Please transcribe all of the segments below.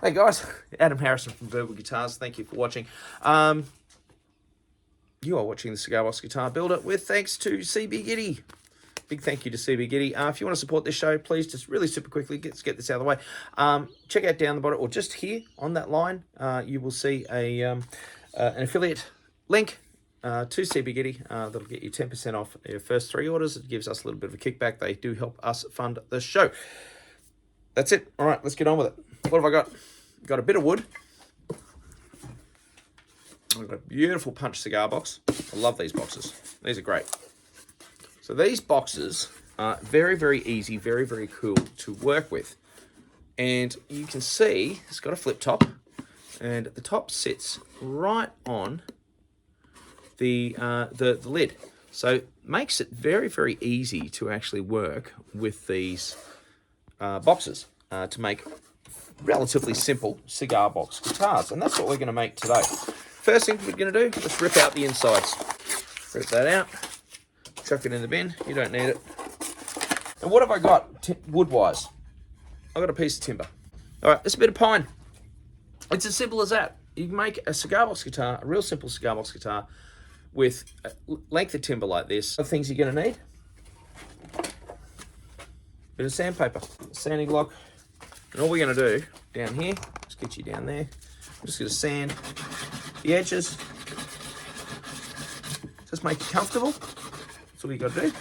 Hey guys, Adam Harrison from Verbal Guitars. Thank you for watching. You are watching the Cigar Box Guitar Builder with thanks to CB Giddy. Big thank you to CB Giddy. If you want to support this show, please just really super quickly, let's get this out of the way. Check out down the bottom, or just here on that line, you will see an affiliate link to CB Giddy. That'll get you 10% off your first 3 orders. It gives us a little bit of a kickback. They do help us fund the show. That's it. All right, let's get on with it. What have I got? Got a bit of wood. I've got a beautiful punch cigar box. I love these boxes. These are great. So these boxes are very, very easy, very, very cool to work with. And you can see it's got a flip top, and the top sits right on the lid. So it makes it very, very easy to actually work with these boxes to make relatively simple cigar box guitars, and that's what we're going to make today. First thing we're going to do, let's rip out the insides. Rip that out, chuck it in the bin, you don't need it. And what have I got wood-wise? I've got a piece of timber. All right, it's a bit of pine. It's as simple as that. You can make a cigar box guitar, a real simple cigar box guitar, with a length of timber like this. Other things you're going to need: bit of sandpaper, sanding block. And all we're going to do down here, let's get you down there, I'm just going to sand the edges. Just make it comfortable. That's all you got to do.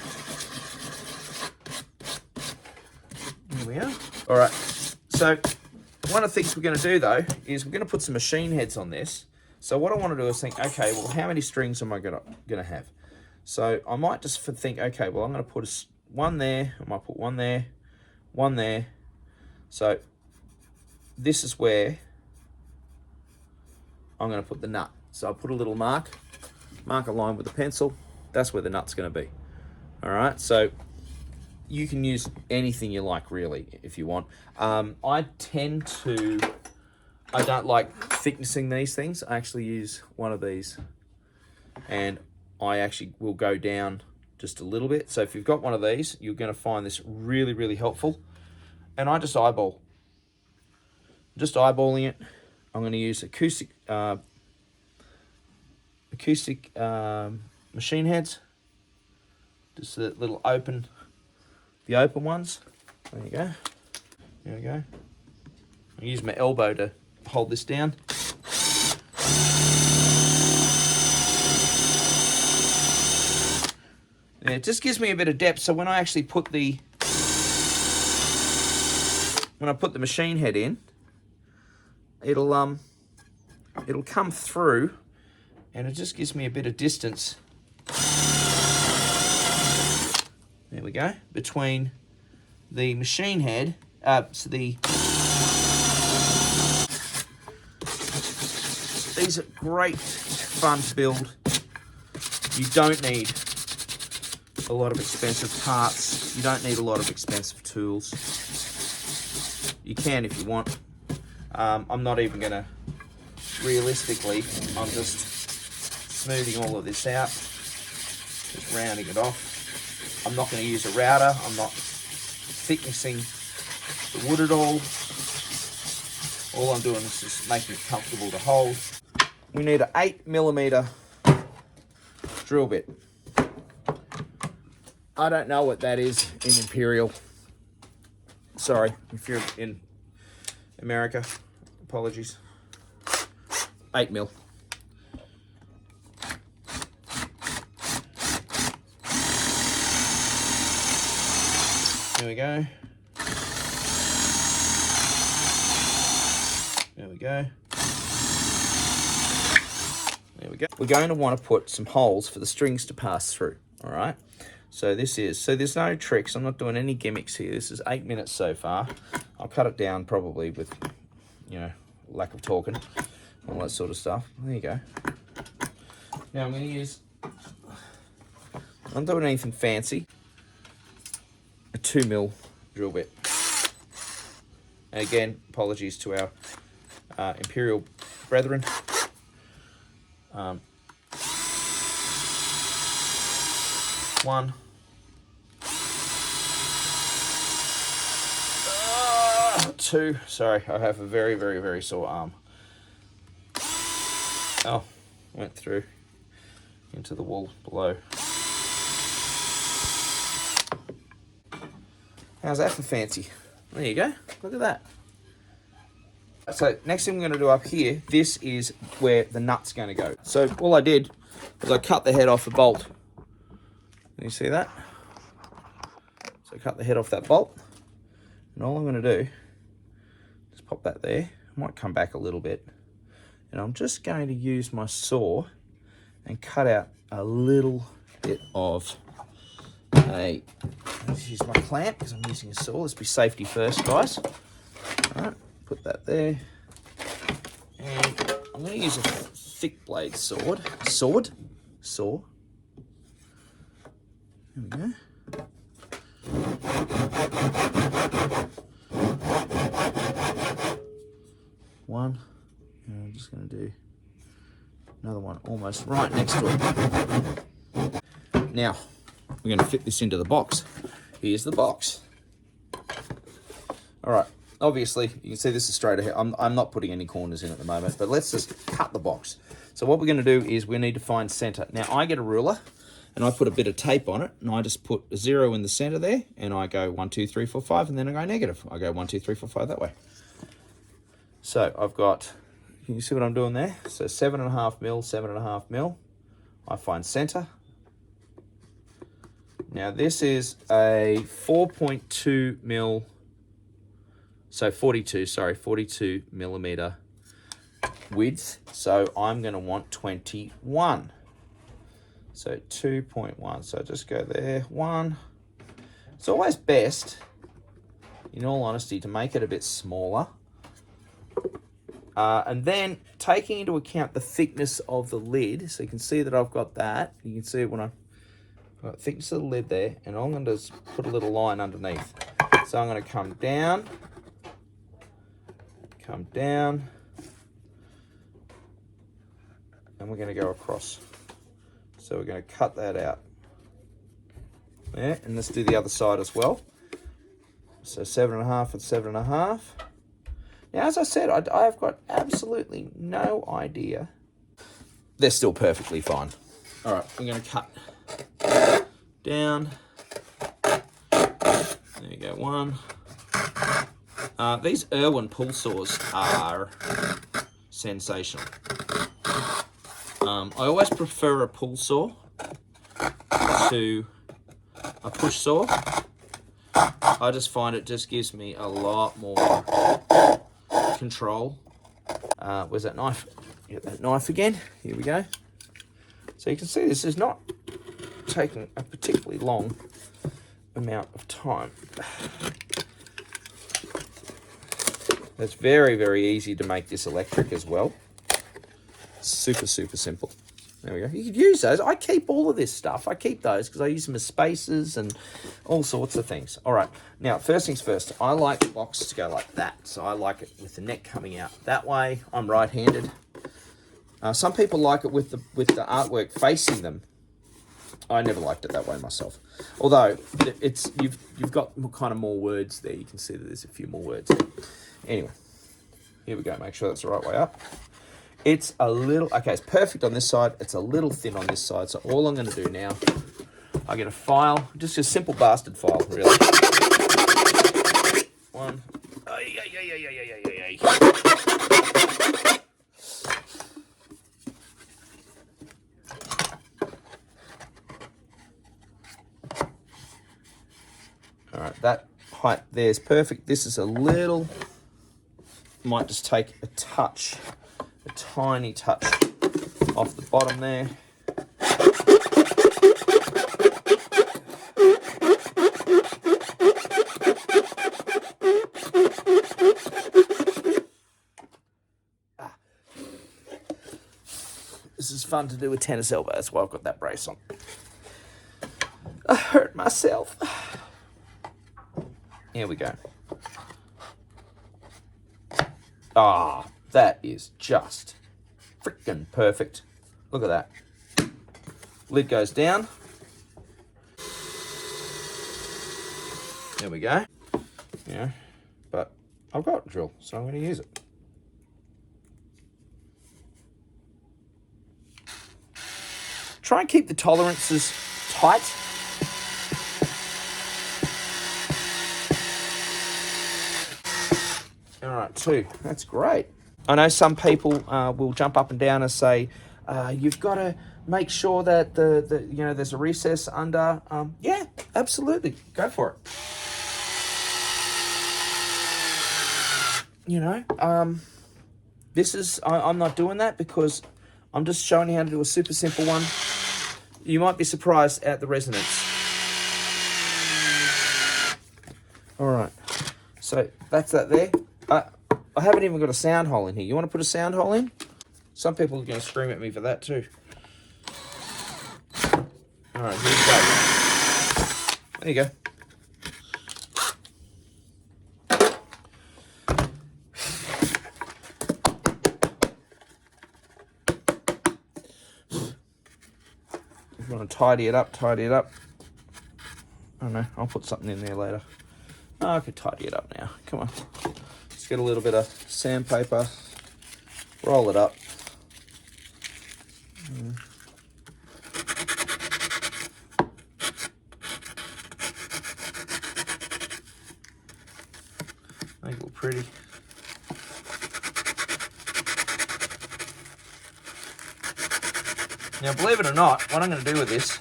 Here we are. All right. So one of the things we're going to do though is we're going to put some machine heads on this. So what I want to do is think, okay, well, how many strings am I going to have? So I might just think, okay, well, I'm going to put one there. I might put one there, one there. So this is where I'm going to put the nut. So I'll put a little mark a line with a pencil. That's where the nut's going to be. All right, so you can use anything you like, really, if you want. I don't like thicknessing these things. I actually use one of these, and I actually will go down just a little bit. So if you've got one of these, you're going to find this really, really helpful. And I just eyeball. Just eyeballing it. I'm going to use acoustic machine heads. Just the little open ones. There you go. There we go. I use my elbow to hold this down. And it just gives me a bit of depth. So when I actually put the machine head in, it'll come through, and it just gives me a bit of distance. There we go, between the machine head, these are great fun to build. You don't need a lot of expensive parts. You don't need a lot of expensive tools. You can if you want. I'm not even going to, realistically, I'm just smoothing all of this out, just rounding it off. I'm not going to use a router. I'm not thicknessing the wood at all. All I'm doing is just making it comfortable to hold. We need an 8mm drill bit. I don't know what that is in Imperial. Sorry, if you're in America, apologies. 8mm. There we go. There we go. There we go. We're going to want to put some holes for the strings to pass through, all right? So there's no tricks. I'm not doing any gimmicks here. This is 8 minutes so far. I'll cut it down probably with, lack of talking, all that sort of stuff. There you go. Now I'm going to use, I'm not doing anything fancy, a 2mm drill bit. And again, apologies to our Imperial brethren. One. two. Sorry, I have a very, very, very sore arm. Oh, went through into the wall below. How's that for fancy? There you go. Look at that. So next thing we're going to do up here, this is where the nut's going to go. So all I did was I cut the head off the bolt. Can you see that? So I cut the head off that bolt. And all I'm going to do, just pop that there. I might come back a little bit. And I'm just going to use my saw and cut out a little bit of let's use my clamp because I'm using a saw. Let's be safety first, guys. All right, put that there. And I'm going to use a thick blade saw. There we go. One. And I'm just going to do another one almost right next to it. Now, we're going to fit this into the box. Here's the box. All right. Obviously, you can see this is straight ahead. I'm not putting any corners in at the moment, but let's just cut the box. So what we're going to do is we need to find center. Now, I get a ruler, and I put a bit of tape on it, and I just put a 0 in the center there, and I go 1, 2, 3, 4, 5, and then I go negative. I go 1, 2, 3, 4, 5 that way. So I've got, can you see what I'm doing there? So 7.5 mil, 7.5 mil. I find center. Now this is a 4.2 mil, so 42 millimeter width. So I'm going to want 21. So 2.1. So just go there. 1. It's always best, in all honesty, to make it a bit smaller. And then taking into account the thickness of the lid, so you can see that I've got that. You can see it when I've got thickness of the lid there, and all I'm going to do is put a little line underneath. So I'm going to come down, and we're going to go across. So we're going to cut that out there, and let's do the other side as well. So 7.5 and 7.5. Now, as I said, I have got absolutely no idea. They're still perfectly fine. All right, I'm going to cut down. There you go, 1. These Irwin pull saws are sensational. I always prefer a pull saw to a push saw. I just find it just gives me a lot more control. Where's that knife? Get that knife again. Here we go. So you can see this is not taking a particularly long amount of time. It's very, very easy to make this electric as well. Super, super simple. There we go. You could use those. I keep all of this stuff. I keep those because I use them as spacers and all sorts of things. All right. Now, first things first, I like the box to go like that. So I like it with the neck coming out that way. I'm right-handed. Some people like it with the artwork facing them. I never liked it that way myself. Although it's you've got kind of more words there. You can see that there's a few more words there. Anyway, here we go. Make sure that's the right way up. It's a little, okay, it's perfect on this side. It's a little thin on this side. So all I'm going to do now, I get a file, just a simple bastard file, really. 1. All right, that height there is perfect. This is a little, might just take a touch, a tiny touch off the bottom there. This is fun to do with tennis elbow. That's why I've got that brace on. I hurt myself. Here we go. Ah, that is just freaking perfect. Look at that. Lid goes down. There we go. Yeah, but I've got a drill, so I'm going to use it. Try and keep the tolerances tight. All right, 2. That's great. I know some people will jump up and down and say, you've got to make sure that there's a recess under. Yeah, absolutely. Go for it. This is, I'm not doing that because I'm just showing you how to do a super simple one. You might be surprised at the resonance. All right, so that's that there. I haven't even got a sound hole in here. You want to put a sound hole in? Some people are going to scream at me for that too. All right, here we go. There you go. If you want to tidy it up, tidy it up. I don't know, I'll put something in there later. Oh, I could tidy it up now. Come on. Let's get a little bit of sandpaper. Roll it up. Make it look pretty. Now, believe it or not, what I'm going to do with this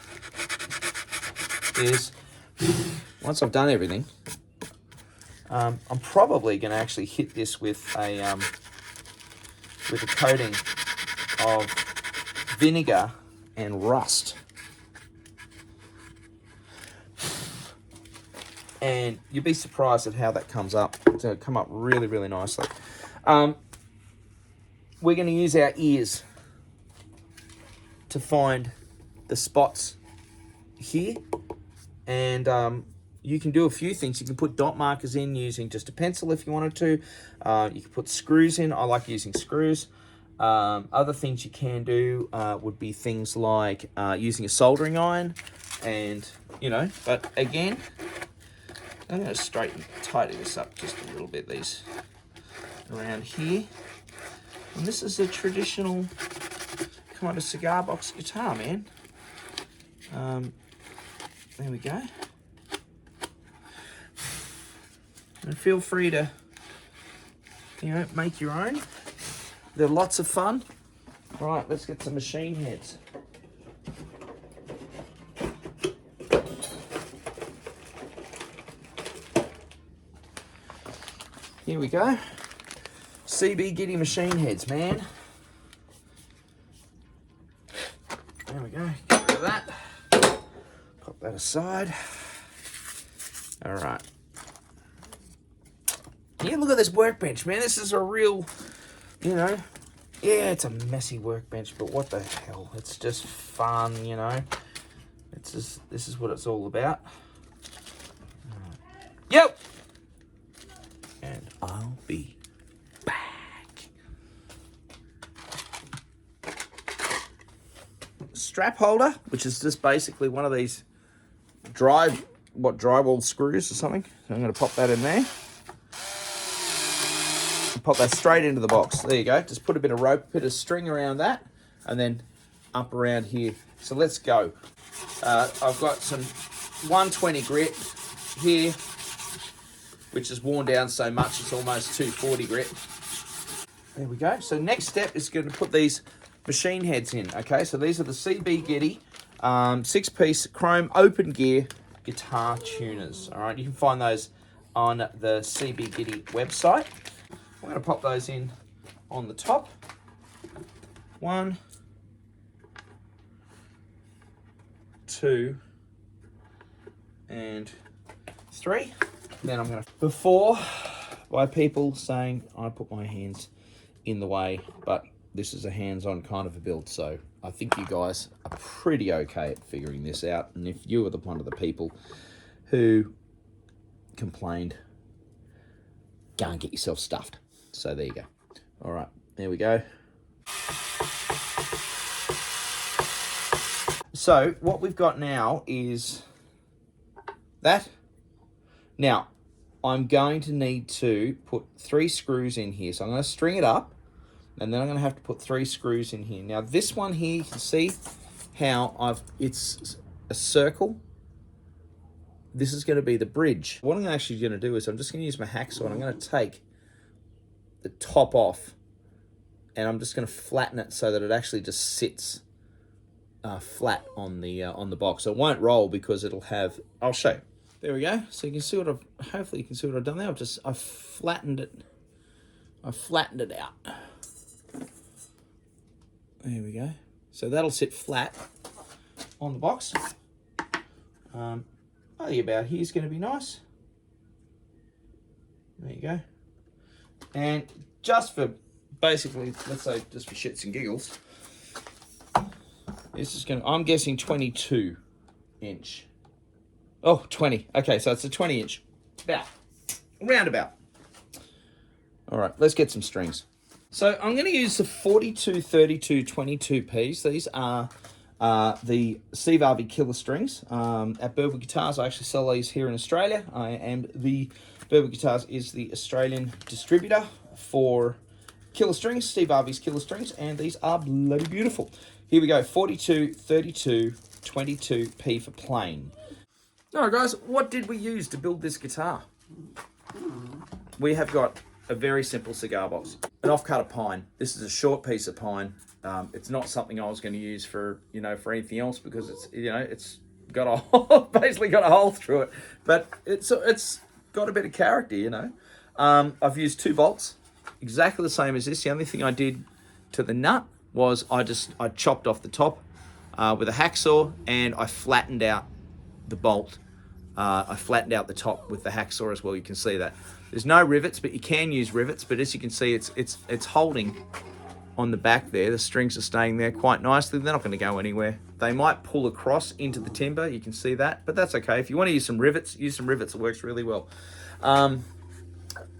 is, once I've done everything, I'm probably going to actually hit this with a coating of vinegar and rust. And you'd be surprised at how that comes up. It's going to come up really, really nicely. We're going to use our ears to find the spots here. And you can do a few things. You can put dot markers in using just a pencil if you wanted to. You can put screws in. I like using screws. Other things you can do would be things like using a soldering iron. And, but again, I'm going to tidy this up just a little bit, these around here. And this is a traditional kind of cigar box guitar, man. There we go. And feel free to, make your own. They're lots of fun. All right, let's get some machine heads. Here we go. CB Giddy machine heads, man. There we go. Get rid of that. Pop that aside. All right. Yeah, look at this workbench, man. This is a real, yeah, it's a messy workbench, but what the hell? It's just fun, It's just, this is what it's all about. Yep. And I'll be back. Strap holder, which is just basically one of these drywall screws or something. So I'm going to pop that in there. Pop that straight into the box. There you go. Just put a bit of rope, bit of string around that, and then up around here. So let's go. I've got some 120 grit here, which is worn down so much it's almost 240 grit. There we go. So next step is going to put these machine heads in. Okay, so these are the CB Giddy 6-piece chrome open gear guitar tuners. All right, you can find those on the CB Giddy website. I'm going to pop those in on the top. 1, 2, and 3. Then I'm going to, before by people saying I put my hands in the way, but this is a hands-on kind of a build, so I think you guys are pretty okay at figuring this out. And if you were one of the people who complained, go and get yourself stuffed. So there you go. All right, there we go. So what we've got now is that. Now, I'm going to need to put 3 screws in here. So I'm going to string it up, and then I'm going to have to put 3 screws in here. Now this one here, you can see how it's a circle. This is going to be the bridge. What I'm actually going to do is I'm just going to use my hacksaw, and I'm going to take the top off, and I'm just going to flatten it so that it actually just sits flat on the box. So it won't roll because it'll have. I'll show you. There we go. So you can see what hopefully you can see what I've done there. I've flattened it. I flattened it out. There we go. So that'll sit flat on the box. I think about here's going to be nice. There you go. And just for basically, let's say just for shits and giggles, this is going to, I'm guessing 22 inch. Oh, 20. Okay, so it's a 20 inch. Roundabout. All right, let's get some strings. So I'm going to use the 42, 32, 22Ps. These are the Steve Harvey killer strings. At Burwood Guitars, I actually sell these here in Australia. Burwood Guitars is the Australian distributor for killer strings, Steve Harvey's killer strings, and these are bloody beautiful. Here we go, 42, 32, 22P for plain. All right, guys, what did we use to build this guitar? We have got a very simple cigar box, an offcut of pine. This is a short piece of pine. It's not something I was going to use for anything else because it's got a hole, basically got a hole through it, but it's got a bit of character, I've used 2 bolts, exactly the same as this. The only thing I did to the nut was I chopped off the top with a hacksaw, and I flattened out the bolt. I flattened out the top with the hacksaw as well. You can see that there's no rivets, but you can use rivets. But as you can see, it's holding on the back there. The strings are staying there quite nicely. They're not going to go anywhere. They might pull across into the timber. You can see that, but that's okay. If you want to use some rivets, use some rivets. It works really well.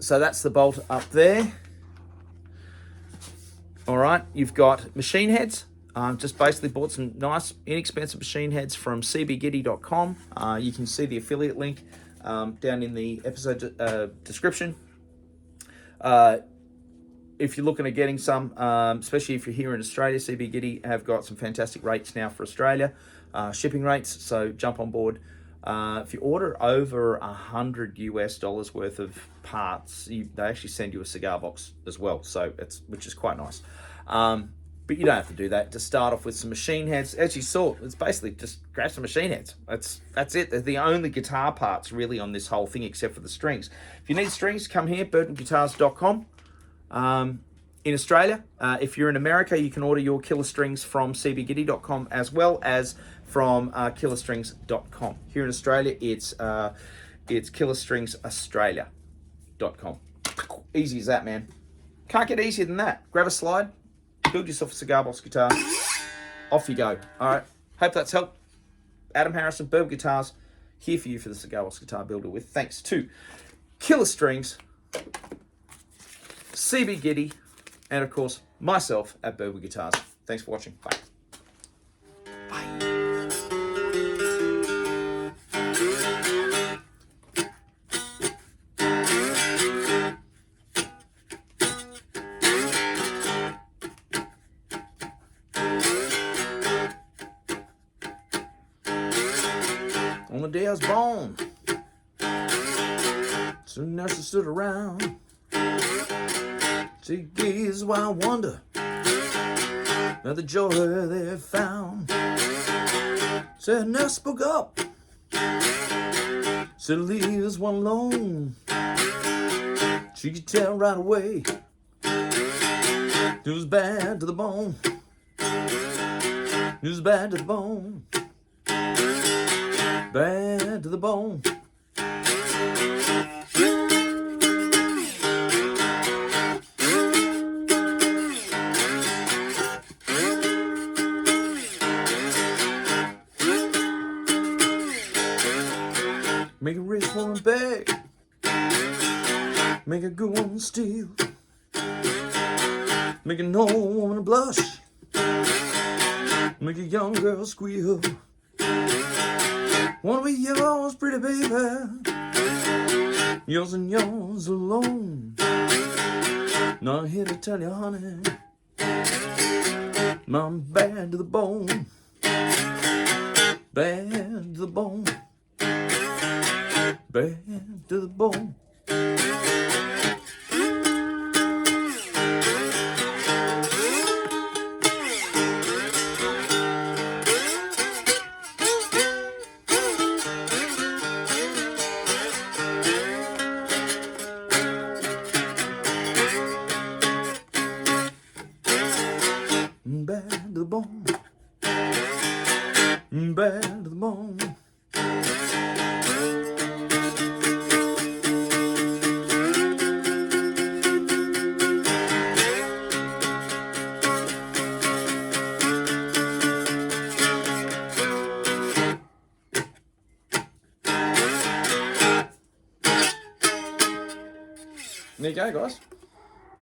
So that's the bolt up there. All right, you've got machine heads. Just basically bought some nice, inexpensive machine heads from cbgiddy.com. You can see the affiliate link down in the episode description. If you're looking at getting some, especially if you're here in Australia, CB Giddy have got some fantastic rates now for Australia, shipping rates, so jump on board. If you order over $100 worth of parts, they actually send you a cigar box as well, so which is quite nice. But you don't have to do that. To start off with some machine heads, as you saw, it's basically just grab some machine heads. That's it. They're the only guitar parts really on this whole thing, except for the strings. If you need strings, come here, burtonguitars.com. In Australia, if you're in America, you can order your killer strings from cbgiddy.com as well as from killerstrings.com. Here in Australia, it's killerstringsaustralia.com. Easy as that, man. Can't get easier than that. Grab a slide, build yourself a cigar box guitar. Off you go. All right. Hope that's helped. Adam Harrison, Burwood Guitars, here for you for the cigar box guitar builder with thanks to Killer Strings, CB Giddy, and of course myself at Burwood Guitars. Thanks for watching. Bye. On the day I was born, some nurses stood around. She gazed while I wonder at the joy they found. Said, nurse spoke up, said, leave this one alone. She could tell right away it was bad to the bone. It was bad to the bone. Bad to the bone. Make a rich woman beg, make a good woman steal, make an old woman blush, make a young girl squeal. Wanna be yours, pretty baby, yours and yours alone. Not here to tell you, honey, I'm bad to the bone. Bad to the bone. Bad to the bone. Bad to the bone. Bad to the bone. There you go, guys.